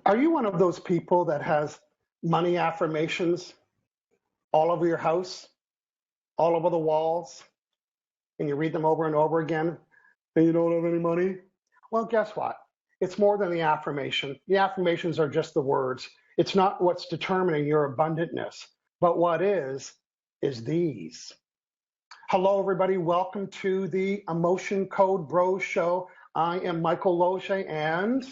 Are you one of those people that has money affirmations all over your house, all over the walls, and you read them over and over again, and you don't have any money? Well, guess what? It's more than the affirmation. The affirmations are just the words. It's not what's determining your abundantness, but what is these. Hello, everybody. Welcome to the Emotion Code Bros Show. I am Michael Loge and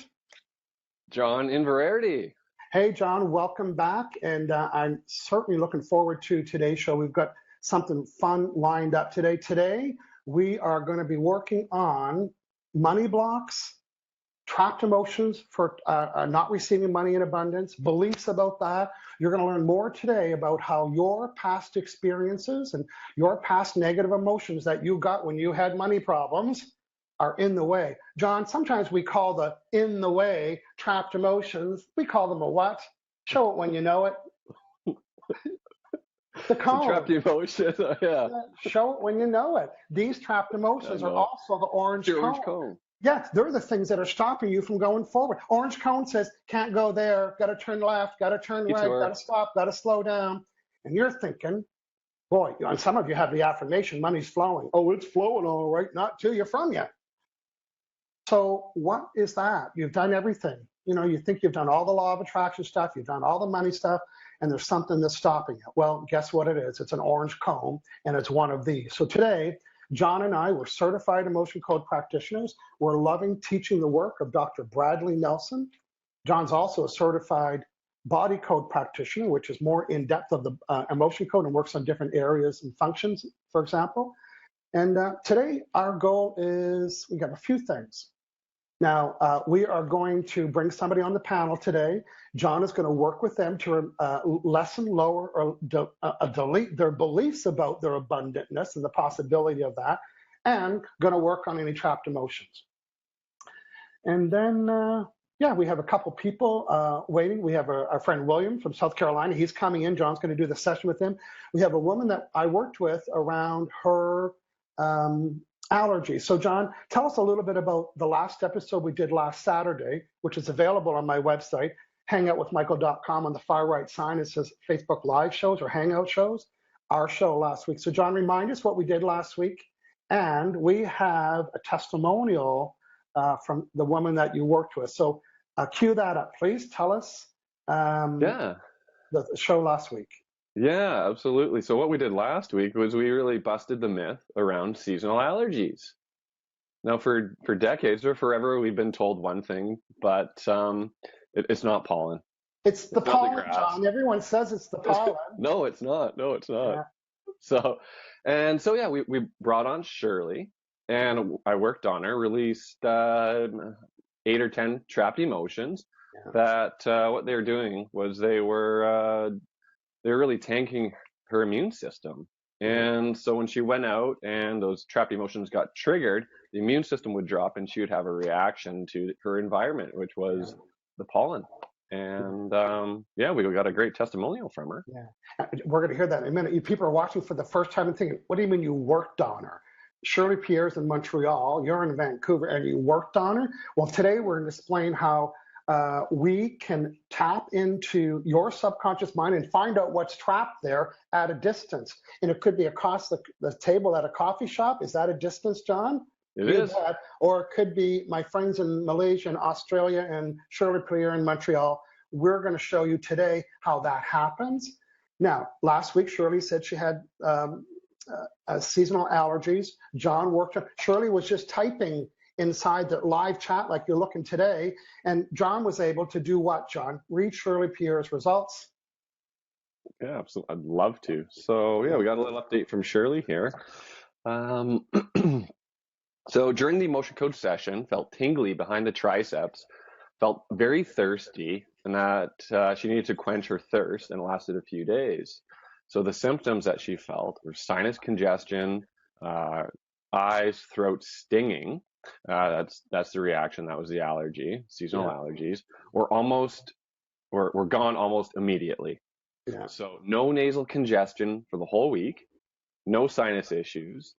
John Inverarity. Hey, John, welcome back. And I'm certainly looking forward to today's show. We've got something fun lined up today. Today, we are going to be working on money blocks, trapped emotions for not receiving money in abundance, beliefs about that. You're going to learn more today about how your past experiences and your past negative emotions that you got when you had money problems are in the way. John, sometimes we call the in the way trapped emotions, we call them a what? Show it when you know it. The cone. Trapped emotions, yeah. Show it when you know it. These trapped emotions are also the orange cone. Yes, they're the things that are stopping you from going forward. Orange cone says, can't go there, got to turn left, got to turn right, got to stop, got to slow down. And you're thinking, boy, and some of you have the affirmation, money's flowing. Oh, it's flowing all right, not to you, from you. So what is that? You've done everything. You know, you think you've done all the law of attraction stuff, you've done all the money stuff, and there's something that's stopping you. Well, guess what it is? It's an orange cone, and it's one of these. So today, John and I were certified emotion code practitioners. We're loving teaching the work of Dr. Bradley Nelson. John's also a certified body code practitioner, which is more in depth of the emotion code and works on different areas and functions, for example. And today, our goal is, we got a few things. Now, we are going to bring somebody on the panel today. John is going to work with them to lessen, lower, or delete their beliefs about their abundantness and the possibility of that, and going to work on any trapped emotions. And then, yeah, we have a couple people waiting. We have our friend William from South Carolina. He's coming in. John's going to do the session with him. We have a woman that I worked with around her allergies. So John, tell us a little bit about the last episode we did last Saturday, which is available on my website, HangoutWithMichael.com. On the far right sign, it says Facebook Live shows or Hangout shows, our show last week. So John, remind us what we did last week. And we have a testimonial from the woman that you worked with. So cue that up, please. Tell us the show last week. Yeah, absolutely. So what we did last week was we really busted the myth around seasonal allergies. Now, for decades or forever, we've been told one thing, but it's not pollen. It's the pollen, John. Everyone says it's the pollen. No, it's not. No, it's not. Yeah. So yeah, we brought on Shirley, and I worked on her, released 8 or 10 trapped emotions. Yeah. That what they were doing was they were really tanking her immune system. And so when she went out and those trapped emotions got triggered, the immune system would drop and she would have a reaction to her environment, which was the pollen. And yeah, we got a great testimonial from her. Yeah, we're going to hear that in a minute. You people are watching for the first time and thinking, what do you mean you worked on her? Shirley Pierre's in Montreal, you're in Vancouver, and you worked on her? Well, today we're going to explain how we can tap into your subconscious mind and find out what's trapped there at a distance. And it could be across the table at a coffee shop. Is that a distance, John? It is. Or it could be my friends in Malaysia and Australia and Shirley Pierre in Montreal. We're going to show you today how that happens. Now, last week, Shirley said she had seasonal allergies. John worked on, Shirley was just typing inside the live chat like you're looking today. And John was able to do what, John? Read Shirley Pierre's results. Yeah, absolutely. I'd love to. So yeah, we got a little update from Shirley here. So during the emotion code session, felt tingly behind the triceps, felt very thirsty, and that she needed to quench her thirst, and it lasted a few days. So the symptoms that she felt were sinus congestion, eyes, throat stinging. That's the reaction. That was the allergy. Seasonal allergies were gone almost immediately. Yeah. So no nasal congestion for the whole week, no sinus issues.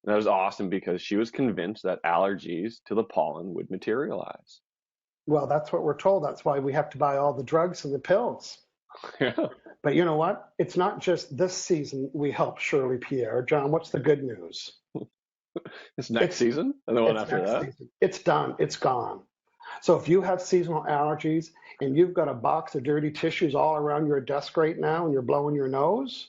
And that was awesome because she was convinced that allergies to the pollen would materialize. Well, that's what we're told. That's why we have to buy all the drugs and the pills. Yeah. But you know what? It's not just this season we help Shirley Pierre. John, what's the good news? It's next season and the one after that? Season. It's done. It's gone. So if you have seasonal allergies and you've got a box of dirty tissues all around your desk right now and you're blowing your nose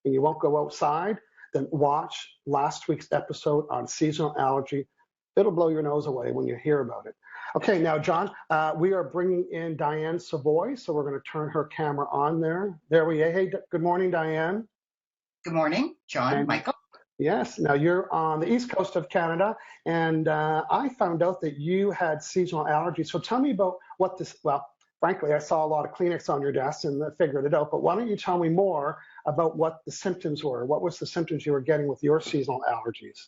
and you won't go outside, then watch last week's episode on seasonal allergy. It'll blow your nose away when you hear about it. Okay, now, John, we are bringing in Diane Savoy, so we're going to turn her camera on there. There we are. Hey, good morning, Diane. Good morning, John, Michael. Yes, now you're on the east coast of Canada, and I found out that you had seasonal allergies. So tell me about what this, well, frankly, I saw a lot of Kleenex on your desk and I figured it out, but why don't you tell me more about what the symptoms were? What was the symptoms you were getting with your seasonal allergies?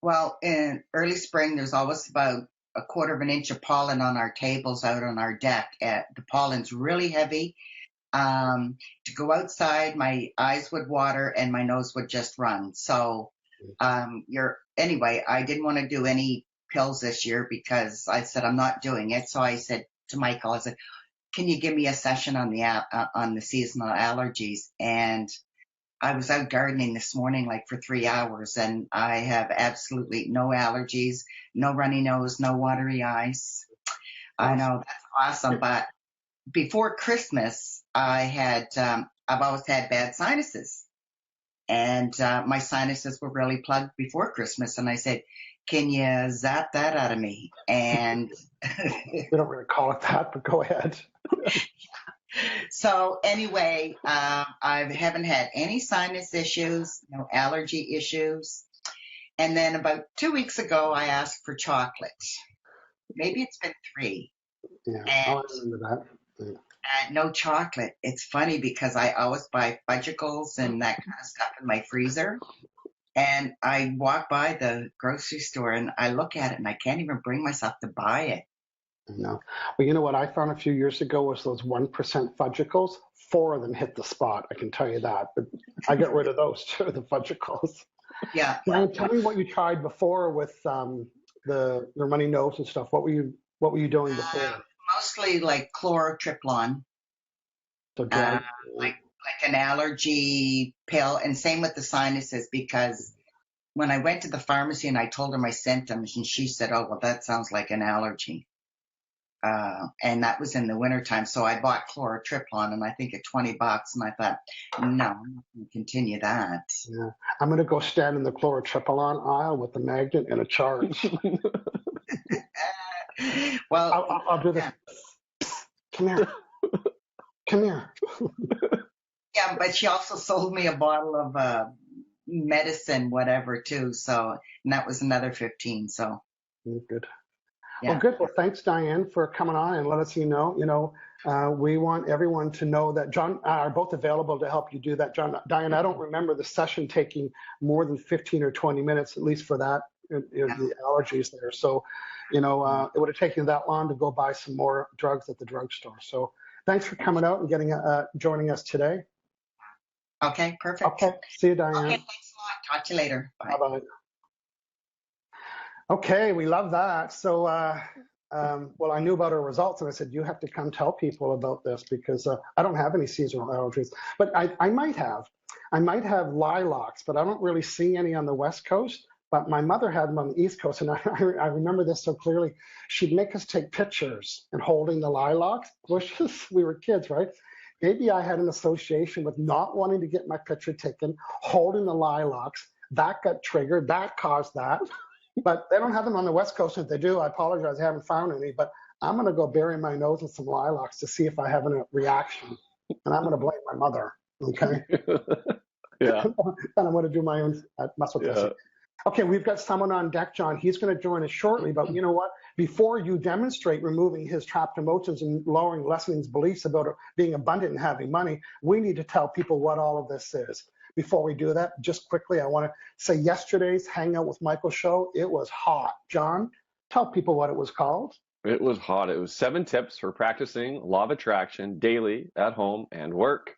Well, in early spring, there's always about a quarter of an inch of pollen on our tables out on our deck. The pollen's really heavy. To go outside, my eyes would water and my nose would just run. So anyway, I didn't want to do any pills this year because I said I'm not doing it. So I said to Michael, I said, can you give me a session on the seasonal allergies? And I was out gardening this morning like for 3 hours, and I have absolutely no allergies, no runny nose, no watery eyes. I know, that's awesome. But before Christmas, I've always had bad sinuses, and my sinuses were really plugged before Christmas. And I said, can you zap that out of me? And we don't really call it that, but go ahead. So anyway, I haven't had any sinus issues, no allergy issues. And then about 2 weeks ago, I asked for chocolate. Maybe it's been 3. Yeah, I remember that. Yeah. No chocolate. It's funny because I always buy fudgicles and that kind of stuff in my freezer. And I walk by the grocery store and I look at it and I can't even bring myself to buy it. No. Well, you know what I found a few years ago was those 1% fudgicles. 4 of them hit the spot, I can tell you that. But I got rid of those too, the fudgicles. Yeah. Brian, tell me what you tried before with the runny nose and stuff. What were you doing before? Mostly like chlorotriplon. So like an allergy pill, and same with the sinuses, because when I went to the pharmacy and I told her my symptoms, and she said, oh, well, that sounds like an allergy. And that was in the wintertime. So I bought chlorotriplon, and I think at $20, and I thought, no, I'm not going to continue that. Yeah. I'm going to go stand in the chlorotriplon aisle with the magnet and a chart. Well, I'll do this. Yeah. Come here. Come here. Yeah, but she also sold me a bottle of medicine, whatever, too. So, and that was another 15. So, good. Yeah. Well, good. Well, thanks, Diane, for coming on and let us know. We want everyone to know that John are both available to help you do that. Diane, I don't remember the session taking more than 15 or 20 minutes, at least for that, the allergies there. So, it would have taken that long to go buy some more drugs at the drugstore. So thanks for coming out and joining us today. Okay, perfect. Okay, see you, Diane. Okay, thanks a lot. Talk to you later. Bye. Bye-bye. Okay, we love that. So, well, I knew about her results, and I said, you have to come tell people about this because I don't have any seasonal allergies. But I might have. I might have lilacs, but I don't really see any on the West Coast. But my mother had them on the East Coast, and I remember this so clearly. She'd make us take pictures and holding the lilacs bushes. We were kids, right? Maybe I had an association with not wanting to get my picture taken, holding the lilacs. That got triggered. That caused that. But they don't have them on the West Coast. If they do, I apologize. I haven't found any. But I'm going to go bury my nose in some lilacs to see if I have a reaction. And I'm going to blame my mother. Okay? Yeah. And I'm going to do my own muscle testing. Okay, we've got someone on deck, John. He's going to join us shortly. But you know what? Before you demonstrate removing his trapped emotions and lessening his beliefs about being abundant and having money, we need to tell people what all of this is. Before we do that, just quickly, I want to say yesterday's Hangout with Michael show, it was hot. John, tell people what it was called. It was hot. It was 7 tips for practicing law of attraction daily at home and work.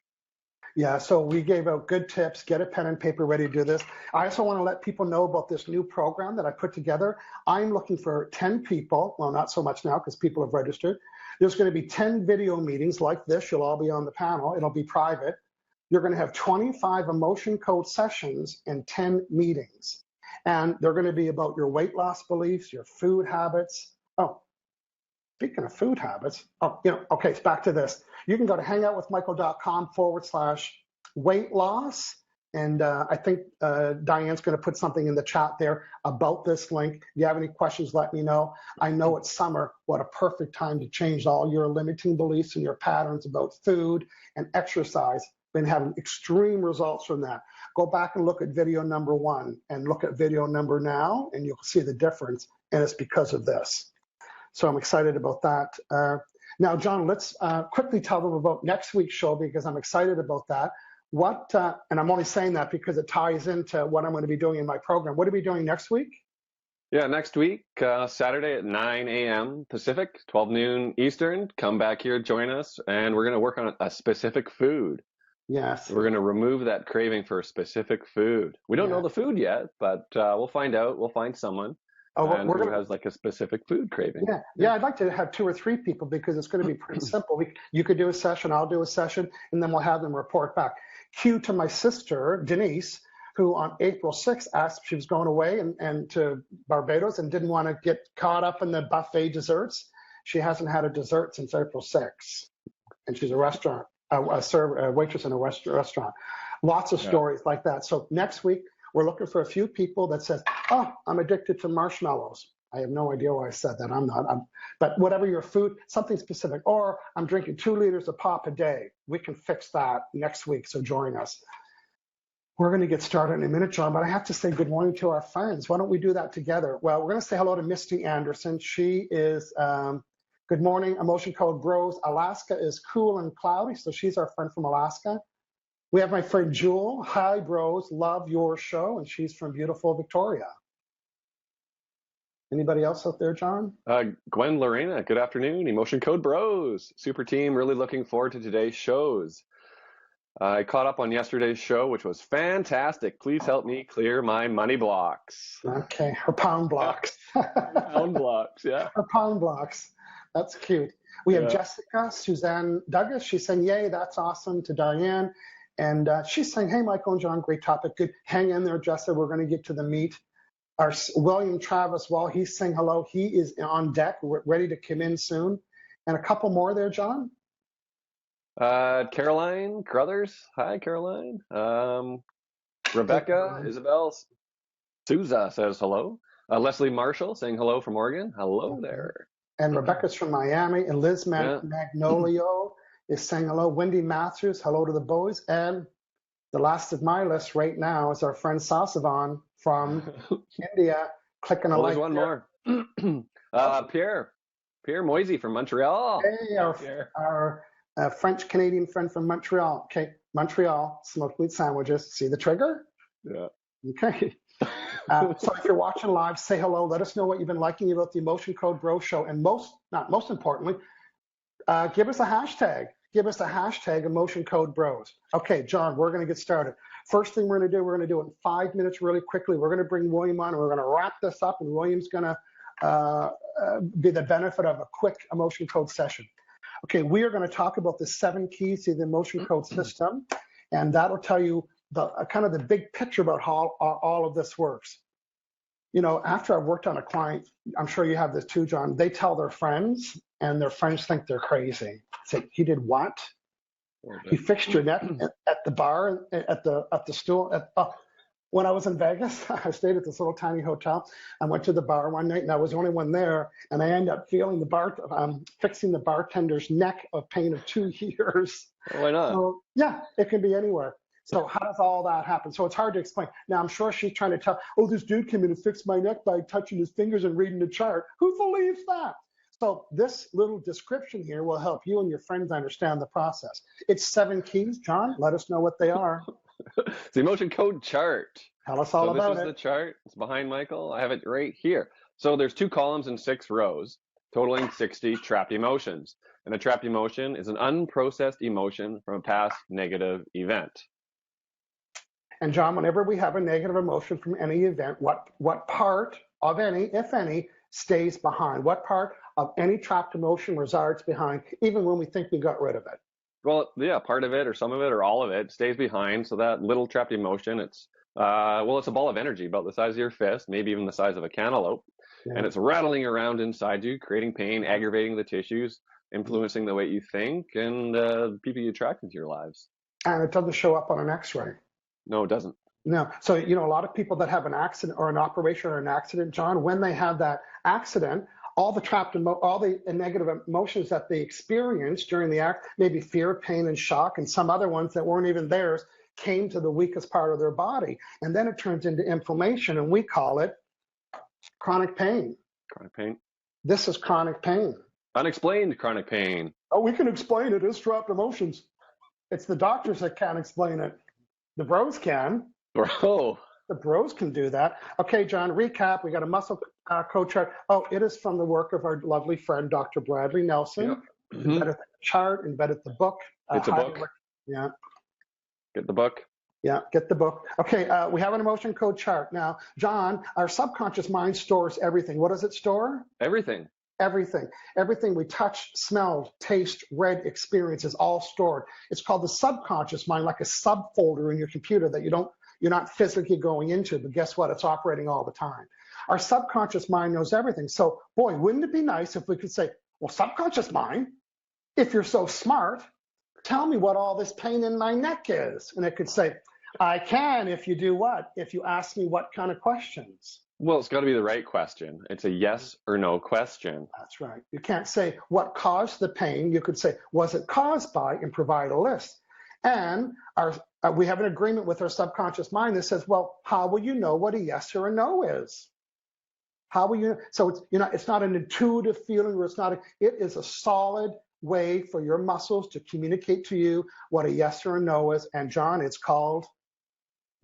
Yeah, so we gave out good tips. Get a pen and paper ready to do this. I also want to let people know about this new program that I put together. I'm looking for 10 people. Well, not so much now because people have registered. There's going to be 10 video meetings like this. You'll all be on the panel. It'll be private. You're going to have 25 emotion code sessions and 10 meetings. And they're going to be about your weight loss beliefs, your food habits. Oh, speaking of food habits, okay, it's back to this. You can go to hangoutwithmichael.com/weight loss. And I think Diane's going to put something in the chat there about this link. If you have any questions, let me know. I know it's summer. What a perfect time to change all your limiting beliefs and your patterns about food and exercise. Been having extreme results from that. Go back and look at video number 1 and look at video number now, and you'll see the difference. And it's because of this. So I'm excited about that. Now, John, let's quickly tell them about next week's show because I'm excited about that. And I'm only saying that because it ties into what I'm going to be doing in my program. What are we doing next week? Yeah, next week, Saturday at 9 a.m. Pacific, 12 noon Eastern. Come back here, join us, and we're going to work on a specific food. Yes. We're going to remove that craving for a specific food. We don't know the food yet, but we'll find out. We'll find someone. Who has like a specific food craving. Yeah, I'd like to have 2 or 3 people because it's going to be pretty simple. You could do a session, I'll do a session, and then we'll have them report back. Cue to my sister, Denise, who on April 6th asked if she was going away and to Barbados and didn't want to get caught up in the buffet desserts. She hasn't had a dessert since April 6th. And she's a waitress in a restaurant. Lots of stories like that. So next week, we're looking for a few people that says, oh, I'm addicted to marshmallows. I have no idea why I said that. I'm not. But whatever your food, something specific. Or I'm drinking 2 liters of pop a day. We can fix that next week, so join us. We're going to get started in a minute, John, but I have to say good morning to our friends. Why don't we do that together? Well, we're going to say hello to Misty Anderson. She is, good morning, Emotion Code Bros. Alaska is cool and cloudy, so she's our friend from Alaska. We have my friend Jewel. Hi, bros. Love your show. And she's from beautiful Victoria. Anybody else out there, John? Gwen Lorena, good afternoon. Emotion Code Bros. Super team, really looking forward to today's shows. I caught up on yesterday's show, which was fantastic. Please help me clear my money blocks. Okay, her pound blocks. Pound blocks, yeah. Her pound blocks. That's cute. We have Jessica, Suzanne Douglas. She's saying, yay, that's awesome, to Diane. And she's saying, hey, Michael and John, great topic. Good. Hang in there, Jessica. We're going to get to the meat. Our William Travis, well, he's saying hello. He is on deck, ready to come in soon. And a couple more there, John. Caroline Crothers. Hi, Caroline. Rebecca, Isabel Souza says hello. Leslie Marshall saying hello from Oregon. Hello there. And Rebecca's from Miami. And Liz Magnolio is saying hello. Wendy Matthews, hello to the boys. And the last of my list right now is our friend Sasavan from India. Clicking a like. There's one more. Pierre Moisey from Montreal. Hey, our French-Canadian friend from Montreal. Okay, Montreal, smoked meat sandwiches. See the trigger? Yeah. Okay. So if you're watching live, say hello. Let us know what you've been liking about the Emotion Code Bro Show. And most importantly, give us a hashtag. Give us a hashtag Emotion Code Bros. Okay, John, we're going to get started. First thing we're going to do it in 5 minutes really quickly. We're going to bring William on, and we're going to wrap this up, and William's going to be the benefit of a quick emotion code session. Okay, we are going to talk about the 7 keys to the emotion code system, and that'll tell you the kind of the big picture about how all of this works. You know, after I've worked on a client, I'm sure you have this too, John, they tell their friends, and their friends think they're crazy. Say, he did what? He fixed your neck at the bar, at the stool. When I was in Vegas, I stayed at this little tiny hotel. I went to the bar one night, and I was the only one there. And I ended up feeling fixing the bartender's neck of pain of 2 years. Why not? So, yeah, it can be anywhere. So how does all that happen? So it's hard to explain. Now, I'm sure she's trying to tell, oh, this dude came in and fixed my neck by touching his fingers and reading the chart. Who believes that? So this little description here will help you and your friends understand the process. It's 7 keys. John, let us know what they are. It's the emotion code chart. Tell us all about it. This is the chart. It's behind Michael. I have it right here. So there's 2 columns and 6 rows. totaling 60 trapped emotions. And a trapped emotion is an unprocessed emotion from a past negative event. And John, whenever we have a negative emotion from any event, what part of any, if any, stays behind? What part of any trapped emotion resides behind, even when we think we got rid of it? Well, yeah, part of it or some of it or all of it stays behind. So that little trapped emotion, it's a ball of energy about the size of your fist, maybe even the size of a cantaloupe. Yeah. And it's rattling around inside you, creating pain, aggravating the tissues, influencing the way you think and people you attract into your lives. And it doesn't show up on an x-ray. No, it doesn't. No. So, a lot of people that have an accident or an operation or an accident, John, when they have that accident, all the negative emotions that they experienced during the act, maybe fear, pain, and shock, and some other ones that weren't even theirs, came to the weakest part of their body. And then it turns into inflammation, and we call it chronic pain. Chronic pain. This is chronic pain. Unexplained chronic pain. Oh, we can explain it. It's trapped emotions. It's the doctors that can't explain it. The bros can. Bro. The bros can do that. Okay, John, recap. We got a muscle code chart. Oh, it is from the work of our lovely friend, Dr. Bradley Nelson. Yep. Mm-hmm. Embedded the chart, embedded the book. It's a book. Yeah. Get the book. Yeah, get the book. Okay, we have an emotion code chart. Now, John, our subconscious mind stores everything. What does it store? Everything. Everything. Everything we touch, smell, taste, read, experience is all stored. It's called the subconscious mind, like a subfolder in your computer that you're not physically going into, but guess what? It's operating all the time. Our subconscious mind knows everything. So, boy, wouldn't it be nice if we could say, well, subconscious mind, if you're so smart, tell me what all this pain in my neck is. And it could say, I can if you do what? If you ask me what kind of questions? Well, it's got to be the right question. It's a yes or no question. That's right. You can't say what caused the pain. You could say, was it caused by, and provide a list. And we have an agreement with our subconscious mind that says, well, how will you know what a yes or a no is? How will you? So it's not an intuitive feeling, or it is a solid way for your muscles to communicate to you what a yes or a no is. And John, it's called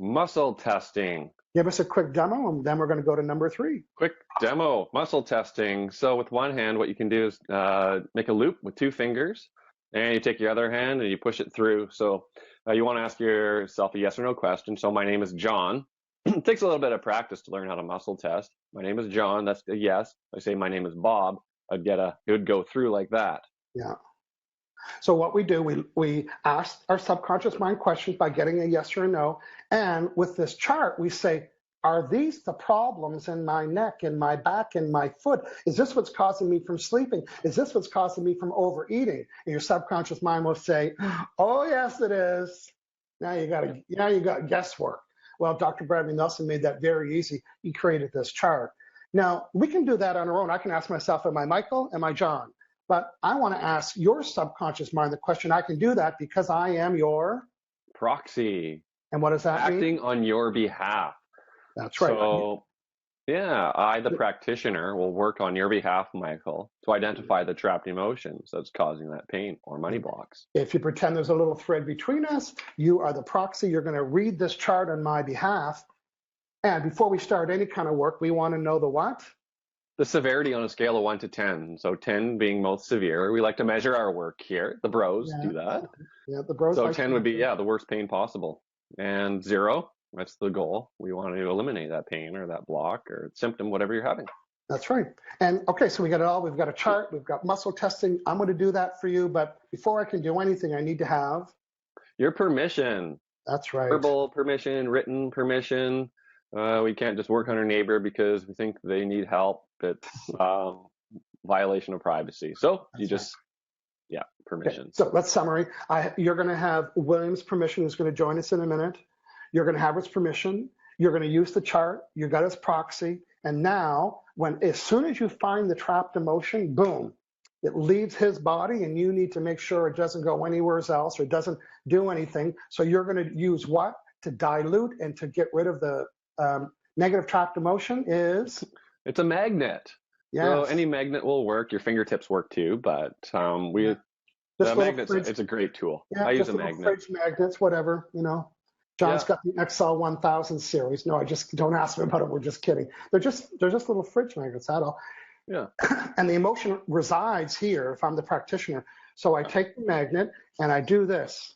muscle testing. Give us a quick demo, and then we're going to go to number 3. Quick demo, muscle testing. So with one hand, what you can do is make a loop with 2 fingers, and you take your other hand and you push it through. So you want to ask yourself a yes or no question. So my name is John. It takes a little bit of practice to learn how to muscle test. My name is John. That's a yes. I say my name is Bob. It would go through like that. Yeah. So what we do, we ask our subconscious mind questions by getting a yes or a no. And with this chart, we say, are these the problems in my neck, in my back, in my foot? Is this what's causing me from sleeping? Is this what's causing me from overeating? And your subconscious mind will say, oh, yes, it is. Now you got guesswork. Well, Dr. Bradley Nelson made that very easy. He created this chart. Now, we can do that on our own. I can ask myself, am I Michael? Am I John? But I want to ask your subconscious mind the question. I can do that because I am your proxy. And what does that mean? Acting on your behalf. That's right. So, yeah, I, the practitioner, will work on your behalf, Michael, to identify the trapped emotions that's causing that pain or money blocks. If you pretend there's a little thread between us, you are the proxy. You're going to read this chart on my behalf. And before we start any kind of work, we want to know the what? The severity on a scale of 1 to 10. So 10 being most severe. We like to measure our work here. The bros do that. Yeah, the bros. So 10 would be, the worst pain possible. And 0, that's the goal. We want to eliminate that pain or that block or symptom, whatever you're having. That's right. And okay, so we got it all. We've got a chart. We've got muscle testing. I'm going to do that for you. But before I can do anything, I need to have your permission. That's right. Verbal permission, written permission. We can't just work on our neighbor because we think they need help. It's violation of privacy. So you just, permission. Okay. So let's summary. You're going to have William's permission, who's going to join us in a minute. You're going to have his permission. You're going to use the chart. You got his proxy. And now, as soon as you find the trapped emotion, boom, it leaves his body, and you need to make sure it doesn't go anywhere else or doesn't do anything. So you're going to use what? To dilute and to get rid of the negative trapped emotion is? It's a magnet. Yes. So any magnet will work. Your fingertips work too, but the magnets, it's a great tool. Yeah, I use a magnet. Fridge magnets, whatever, John's got the XL 1000 series. No, I just don't ask me about it. We're just kidding. They're just little fridge magnets, that's all. Yeah. And the emotion resides here if I'm the practitioner. So I take the magnet and I do this,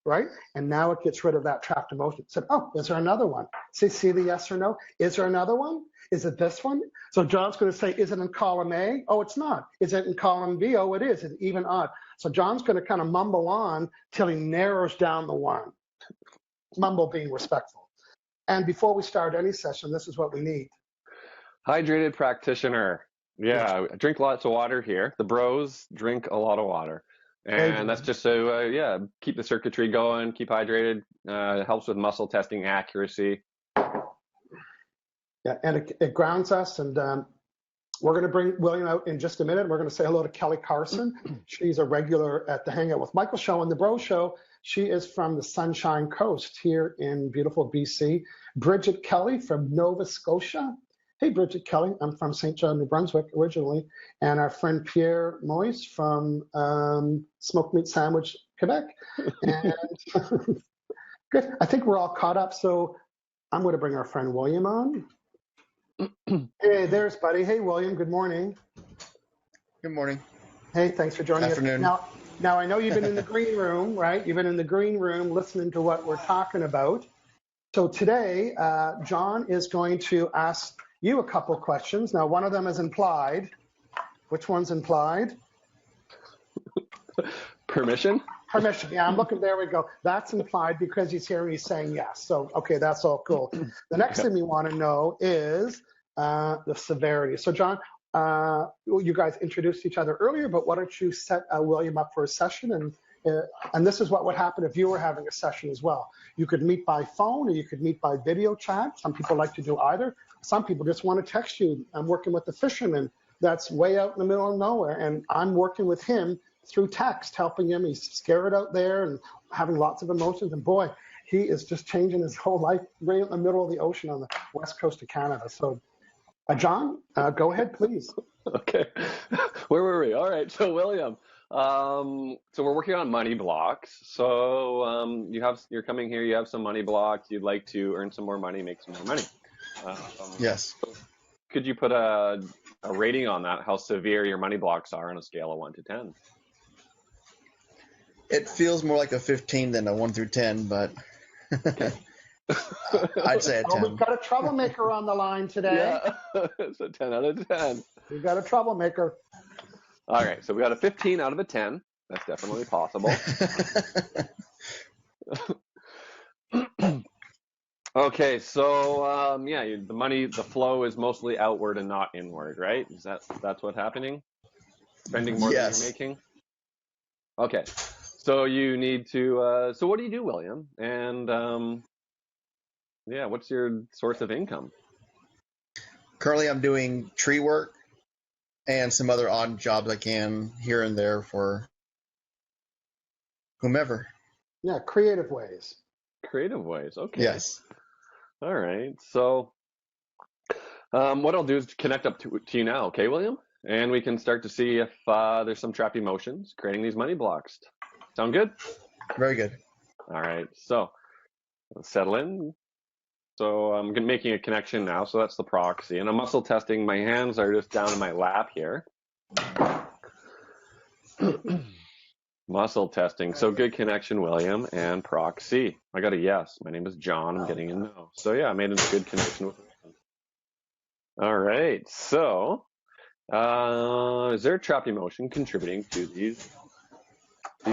right? And now it gets rid of that trapped emotion. It said, oh, is there another one? See the yes or no? Is there another one? Is it this one? So John's going to say, is it in column A? Oh, it's not. Is it in column B? Oh, it is. It's even odd. So John's going to kind of mumble on till he narrows down the one. Mumble being respectful. And before we start any session, this is what we need. Hydrated practitioner. Yeah, drink lots of water here. The bros drink a lot of water. And that's just so, keep the circuitry going, keep hydrated. It helps with muscle testing accuracy. Yeah, and it grounds us. And we're going to bring William out in just a minute. We're going to say hello to Kelly Carson. She's a regular at the Hangout with Michael show and the Bro Show. She is from the Sunshine Coast here in beautiful BC. Bridget Kelly from Nova Scotia. Hey, Bridget Kelly. I'm from St. John, New Brunswick originally. And our friend Pierre Moise from Smoked Meat Sandwich, Quebec. And good. I think we're all caught up. So I'm going to bring our friend William on. Hey, there's buddy. Hey, William. Good morning. Good morning. Hey, thanks for joining us. Afternoon. Now, I know you've been in the green room, right? You've been in the green room listening to what we're talking about. So today, John is going to ask you a couple questions. Now, one of them is implied. Which one's implied? Permission? Permission. Yeah, I'm looking. There we go. That's implied because he's here and he's saying yes. So, okay, that's all cool. The next thing we want to know is the severity. So, John, you guys introduced each other earlier, but why don't you set William up for a session? And this is what would happen if you were having a session as well. You could meet by phone or you could meet by video chat. Some people like to do either. Some people just want to text you. I'm working with the fisherman that's way out in the middle of nowhere, and I'm working with him through text, helping him. He's scared out there and having lots of emotions. And boy, he is just changing his whole life right in the middle of the ocean on the west coast of Canada. So, John, go ahead, please. Okay. Where were we? All right. So, William, so we're working on money blocks. So you're coming here, you have some money blocks. You'd like to earn some more money, make some more money. Yes. Could you put a rating on that, how severe your money blocks are on a scale of 1 to 10? It feels more like a 15 than a 1 through 10, but I'd say a 10. We've got a troublemaker on the line today. Yeah, it's a 10 out of 10. We've got a troublemaker. All right, so we got a 15 out of a 10. That's definitely possible. Okay, so the flow is mostly outward and not inward, right? That's what's happening? Spending more than you're making? Okay, so you need to. So what do you do, William? And what's your source of income? Currently, I'm doing tree work and some other odd jobs I can here and there for whomever. Yeah, creative ways. Creative ways, okay. Yes. All right. So what I'll do is connect up to you now, okay, William? And we can start to see if there's some trapped emotions creating these money blocks. Sound good? Very good. All right. So let's settle in. So I'm making a connection now. So that's the proxy. And I'm muscle testing. My hands are just down in my lap here. Muscle testing. So good connection, William, and proxy. I got a yes. My name is John. I'm getting a no. So yeah, I made a good connection with William. All right. So is there a trapped emotion contributing to these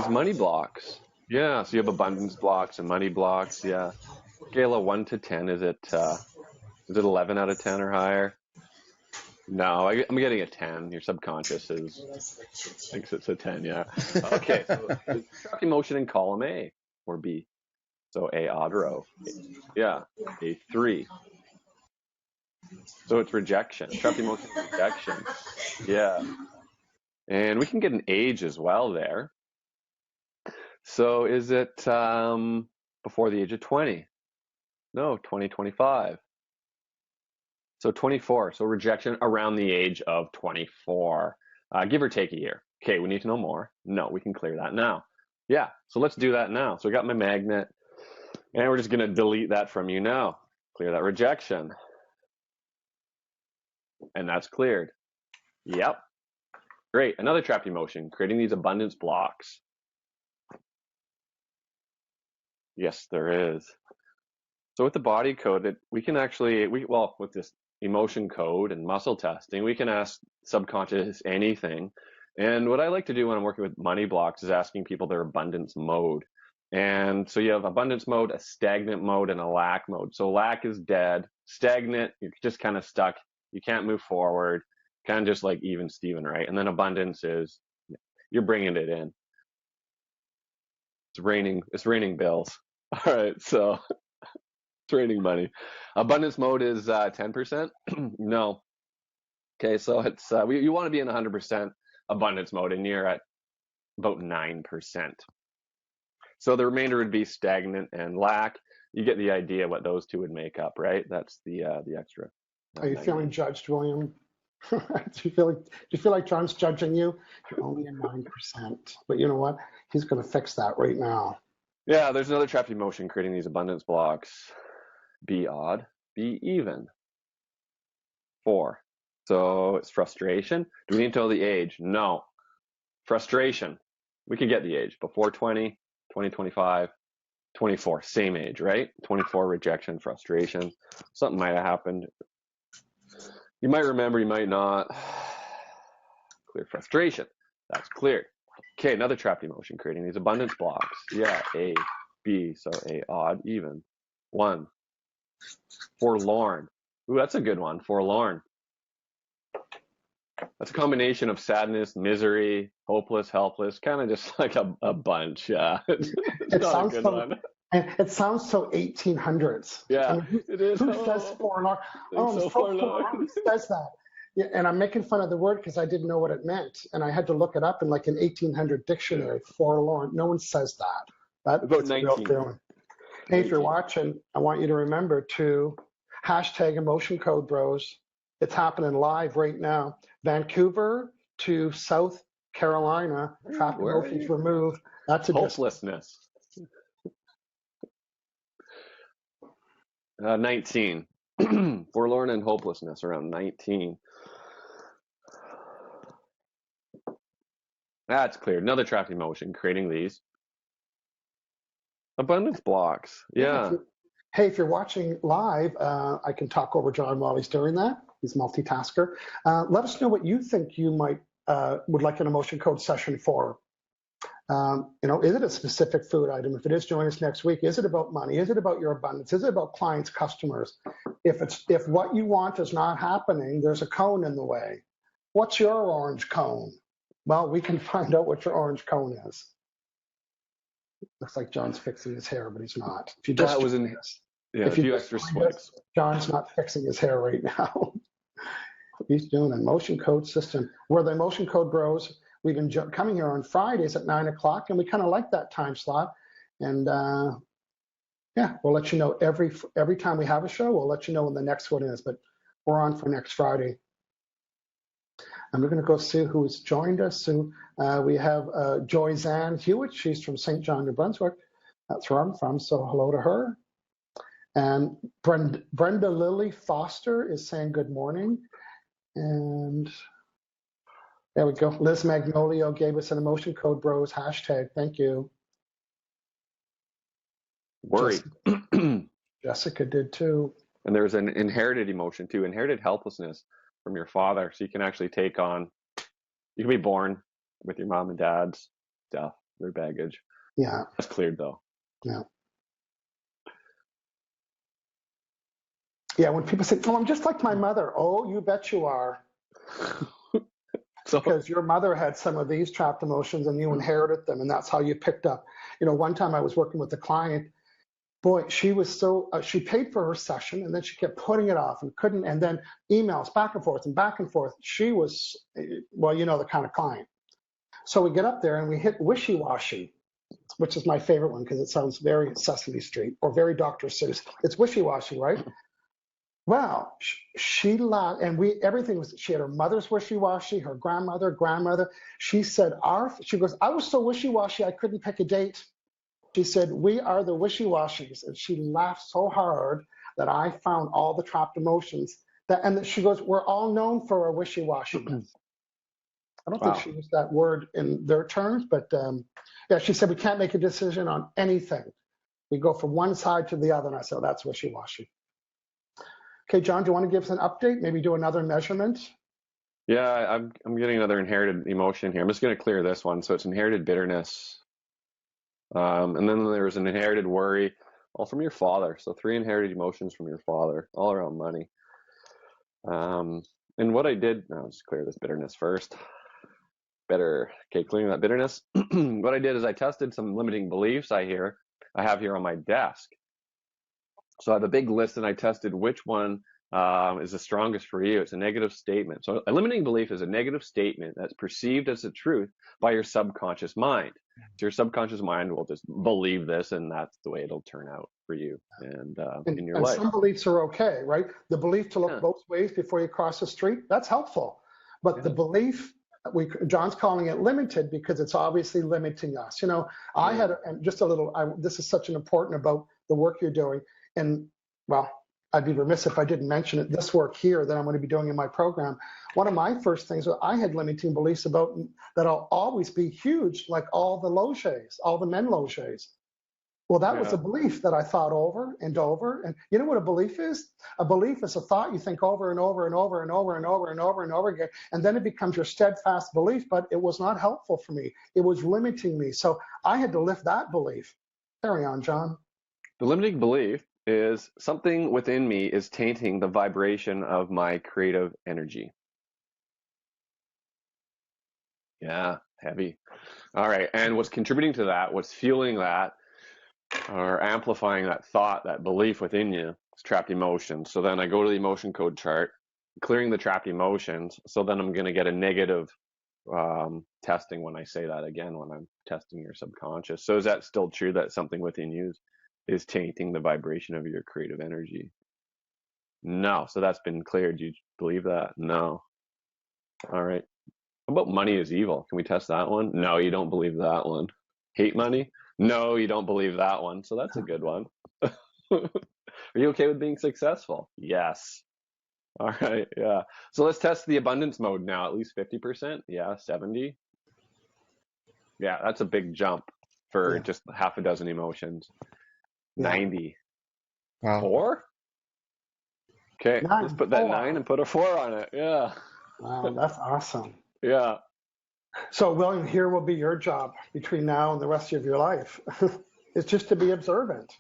money blocks? Yeah. So you have abundance blocks and money blocks. Yeah. Scale of 1 to 10. Is it 11 out of 10 or higher? No, I'm getting a 10. Your subconscious thinks it's a 10, yeah. Okay, so trapped emotion in column A or B. So A odd row. Yeah, A3. So it's rejection. Trapped emotion is rejection. Yeah. And we can get an age as well there. So is it before the age of 20? No, 25. So 24, so rejection around the age of 24, give or take a year. Okay, we need to know more. No, we can clear that now. Yeah, so let's do that now. So we got my magnet, and we're just gonna delete that from you now. Clear that rejection. And that's cleared. Yep. Great. Another trapped emotion, creating these abundance blocks. Yes, there is. So with the body code, we can actually, with this emotion code and muscle testing, we can ask subconscious anything. And what I like to do when I'm working with money blocks is asking people their abundance mode. And so you have abundance mode, a stagnant mode, and a lack mode. So lack is dead. Stagnant, you're just kind of stuck. You can't move forward. Kind of just like even Steven, right? And then abundance is you're bringing it in. It's raining bills. All right, so it's raining money. Abundance mode is 10%. No. Okay, so it's you want to be in 100% abundance mode, and you're at about 9%. So the remainder would be stagnant and lack. You get the idea what those two would make up, right? That's the extra. Are you feeling judged, William? Do you feel like John's judging you? You're only at 9%, but you know what? He's going to fix that right now. Yeah, there's another trapped emotion creating these abundance blocks. Be odd, be even. 4. So it's frustration. Do we need to know the age? No. Frustration. We could get the age before 20, 20, 25, 24, same age, right? 24, rejection, frustration. Something might have happened. You might remember, you might not. Clear frustration. That's cleared. Okay, another trapped emotion, creating these abundance blocks. Yeah, A, B, so A, odd, even. 1. Forlorn. Ooh, that's a good one, forlorn. That's a combination of sadness, misery, hopeless, helpless, kind of just like a bunch. Yeah, it sounds so. It sounds so 1800s. Yeah, I mean, it is. Who says forlorn? Oh, so forlorn. Who says that? Yeah, and I'm making fun of the word because I didn't know what it meant, and I had to look it up in like an 1800 dictionary. Forlorn. No one says that. About 19. Hey, if you're watching, I want you to remember to hashtag emotion code bros. It's happening live right now. Vancouver to South Carolina, trapped emotions removed. That's a hopelessness. 19. Forlorn and hopelessness around 19. That's clear. Another trapped emotion, creating these abundance blocks. Yeah. Hey, if you're watching live, I can talk over John while he's doing that. He's multitasker. Let us know what you think you might would like an emotion code session for. Is it a specific food item? If it is, join us next week. Is it about money? Is it about your abundance? Is it about clients, customers? If what you want is not happening, there's a cone in the way. What's your orange cone? Well, we can find out what your orange cone is. Looks like John's fixing his hair, but he's not. If you just that was in a few extra swipes. John's not fixing his hair right now. He's doing an emotion code system. We're the emotion code bros. We've been coming here on Fridays at 9 o'clock, and we kind of like that time slot. And we'll let you know every time we have a show. We'll let you know when the next one is. But we're on for next Friday. And we're going to go see who's joined us. So we have Joy Zan Hewitt. She's from St. John, New Brunswick. That's where I'm from. So hello to her. And Brenda Lily Foster is saying good morning. And there we go. Liz Magnolio gave us an emotion code bros hashtag. Thank you. Worry. Jessica did too. And there's an inherited emotion too, inherited helplessness from your father. So you can actually take on, you can be born with your mom and dad's stuff, their baggage. Yeah. That's cleared though. Yeah. Yeah, when people say, oh, I'm just like my mother. Oh, you bet you are. Because your mother had some of these trapped emotions and you inherited them, and that's how you picked up. One time I was working with a client. Boy, she was so, she paid for her session and then she kept putting it off and couldn't, and then emails back and forth and back and forth. She was, well, the kind of client. So we get up there and we hit wishy-washy, which is my favorite one because it sounds very Sesame Street or very Dr. Seuss. It's wishy-washy, right? Well, she laughed, and everything was, she had her mother's wishy-washy, her grandmother. She said, she goes, I was so wishy-washy I couldn't pick a date. She said, we are the wishy-washies. And she laughed so hard that I found all the trapped emotions. And she goes, we're all known for our wishy-washiness. I don't think she used that word in their terms, but yeah, she said we can't make a decision on anything. We go from one side to the other, and I said, oh, that's wishy-washy. Okay, John, do you want to give us an update? Maybe do another measurement? Yeah, I'm getting another inherited emotion here. I'm just going to clear this one. So it's inherited bitterness. And then there's an inherited worry, all from your father. So 3 inherited emotions from your father, all around money. And what I did, I'll just clear this bitterness first. Okay, clearing that bitterness. What I did is I tested some limiting beliefs I have here on my desk. So I have a big list and I tested which one is the strongest for you. It's a negative statement. So a limiting belief is a negative statement that's perceived as the truth by your subconscious mind. So your subconscious mind will just believe this, and that's the way it'll turn out for you and in your life. And some beliefs are okay, right? The belief to look both ways before you cross the street, that's helpful. But the belief, John's calling it limited because it's obviously limiting us. You know, I had just a little, this is such an important about the work you're doing. And well, I'd be remiss if I didn't mention it. This work here that I'm going to be doing in my program, one of my first things was I had limiting beliefs about that I'll always be huge, like all the loges, all the men loges. Well, that was a belief that I thought over and over. And you know what a belief is? A belief is a thought you think over and over and over and over and over and over and over again. And then it becomes your steadfast belief, but it was not helpful for me. It was limiting me. So I had to lift that belief. Carry on, John. The limiting belief is something within me is tainting the vibration of my creative energy. Yeah, heavy. All right. And what's contributing to that, what's fueling that, or amplifying that thought, that belief within you, is trapped emotions. So then I go to the emotion code chart, clearing the trapped emotions. So then I'm going to get a negative testing when I say that again, when I'm testing your subconscious. So is that still true that something within you is tainting the vibration of your creative energy? No. So that's been cleared. Do you believe that? No. All right. How about money is evil? Can we test that one? No, you don't believe that one. Hate money? No, you don't believe that one. So that's a good one. Are you okay with being successful? Yes. All right. Yeah. So let's test the abundance mode now. At least 50%. Yeah. 70. Yeah. That's a big jump for just half a dozen emotions. 90. Wow. 4? Okay, let's put that 9 and put a 4 on it. Yeah. Wow, that's awesome. Yeah. So, William, here will be your job between now and the rest of your life. It's just to be observant.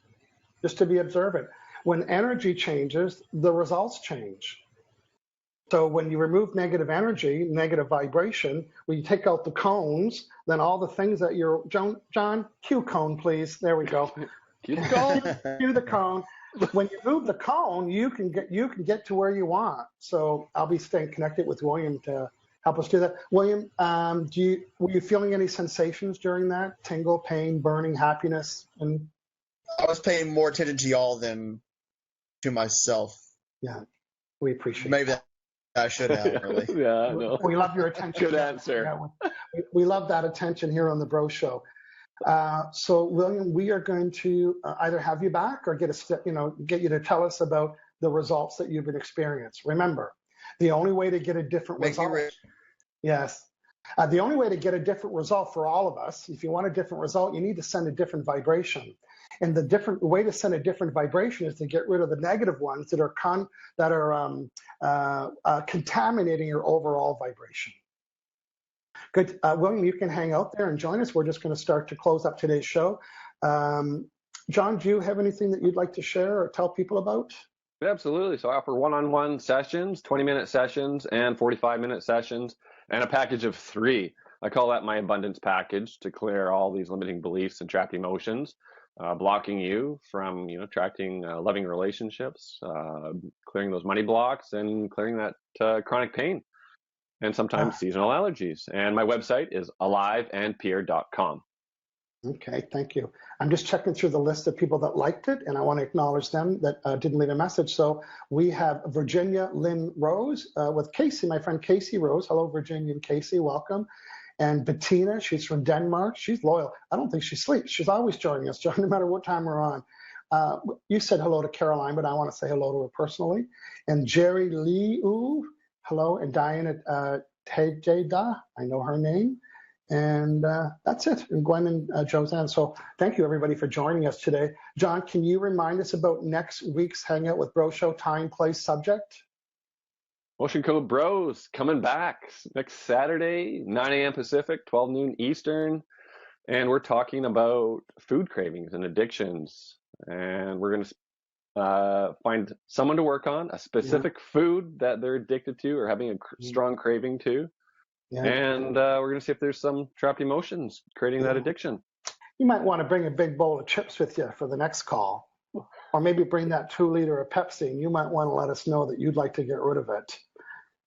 Just to be observant. When energy changes, the results change. So when you remove negative energy, negative vibration, when you take out the cones, then all the things that you're, John, cue cone, please. There we go. Cue the cone. Cue the cone. When you move the cone, you can get to where you want. So I'll be staying connected with William to help us do that. William, were you feeling any sensations during that? Tingle, pain, burning, happiness? And I was paying more attention to y'all than to myself. Yeah, we appreciate Maybe that I should have, really. Yeah, I know. We love your attention. Good answer. Yeah, we love that attention here on the Bro Show. So, William, we are going to either have you back or get you to tell us about the results that you've been experiencing. Remember, the only way to get a different result. Yes. The only way to get a different result for all of us, if you want a different result, you need to send a different vibration. And the different way to send a different vibration is to get rid of the negative ones that are contaminating your overall vibration. Good. William, you can hang out there and join us. We're just going to start to close up today's show. John, do you have anything that you'd like to share or tell people about? Absolutely. So I offer one-on-one sessions, 20-minute sessions, and 45-minute sessions, and a package of 3. I call that my abundance package to clear all these limiting beliefs and trapped emotions, blocking you from attracting loving relationships, clearing those money blocks, and clearing that chronic pain, and sometimes seasonal allergies. And my website is aliveandpure.com. Okay, thank you. I'm just checking through the list of people that liked it, and I want to acknowledge them that didn't leave a message. So we have Virginia Lynn Rose with Casey, my friend Casey Rose. Hello, Virginia and Casey, welcome. And Bettina, she's from Denmark. She's loyal. I don't think she sleeps. She's always joining us, John, no matter what time we're on. You said hello to Caroline, but I want to say hello to her personally. And Jerry Lee, hello. And Diane Tejeda, I know her name. And that's it, and Gwen and Josanne. So thank you, everybody, for joining us today. John, can you remind us about next week's Hangout with Bro Show time, place, subject? Motion Code Bros coming back next Saturday, 9 a.m. Pacific, 12 noon Eastern. And we're talking about food cravings and addictions. And we're going to find someone to work on, a specific food that they're addicted to or having a strong craving to. Yeah. And we're going to see if there's some trapped emotions creating that addiction. You might want to bring a big bowl of chips with you for the next call. Or maybe bring that 2-liter of Pepsi, and you might want to let us know that you'd like to get rid of it.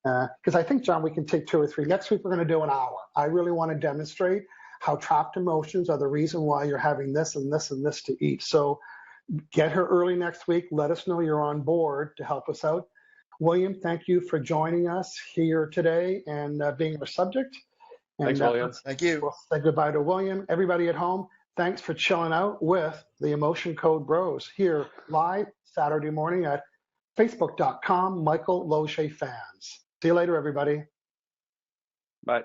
Because I think, John, we can take 2 or 3. Next week, we're going to do an hour. I really want to demonstrate how trapped emotions are the reason why you're having this and this and this to eat. So get her early next week. Let us know you're on board to help us out. William, thank you for joining us here today and being our subject. And, thanks, William. Thank you. We'll say goodbye to William. Everybody at home, thanks for chilling out with the Emotion Code Bros here live Saturday morning at facebook.com, Michael Loge Fans. See you later, everybody. Bye.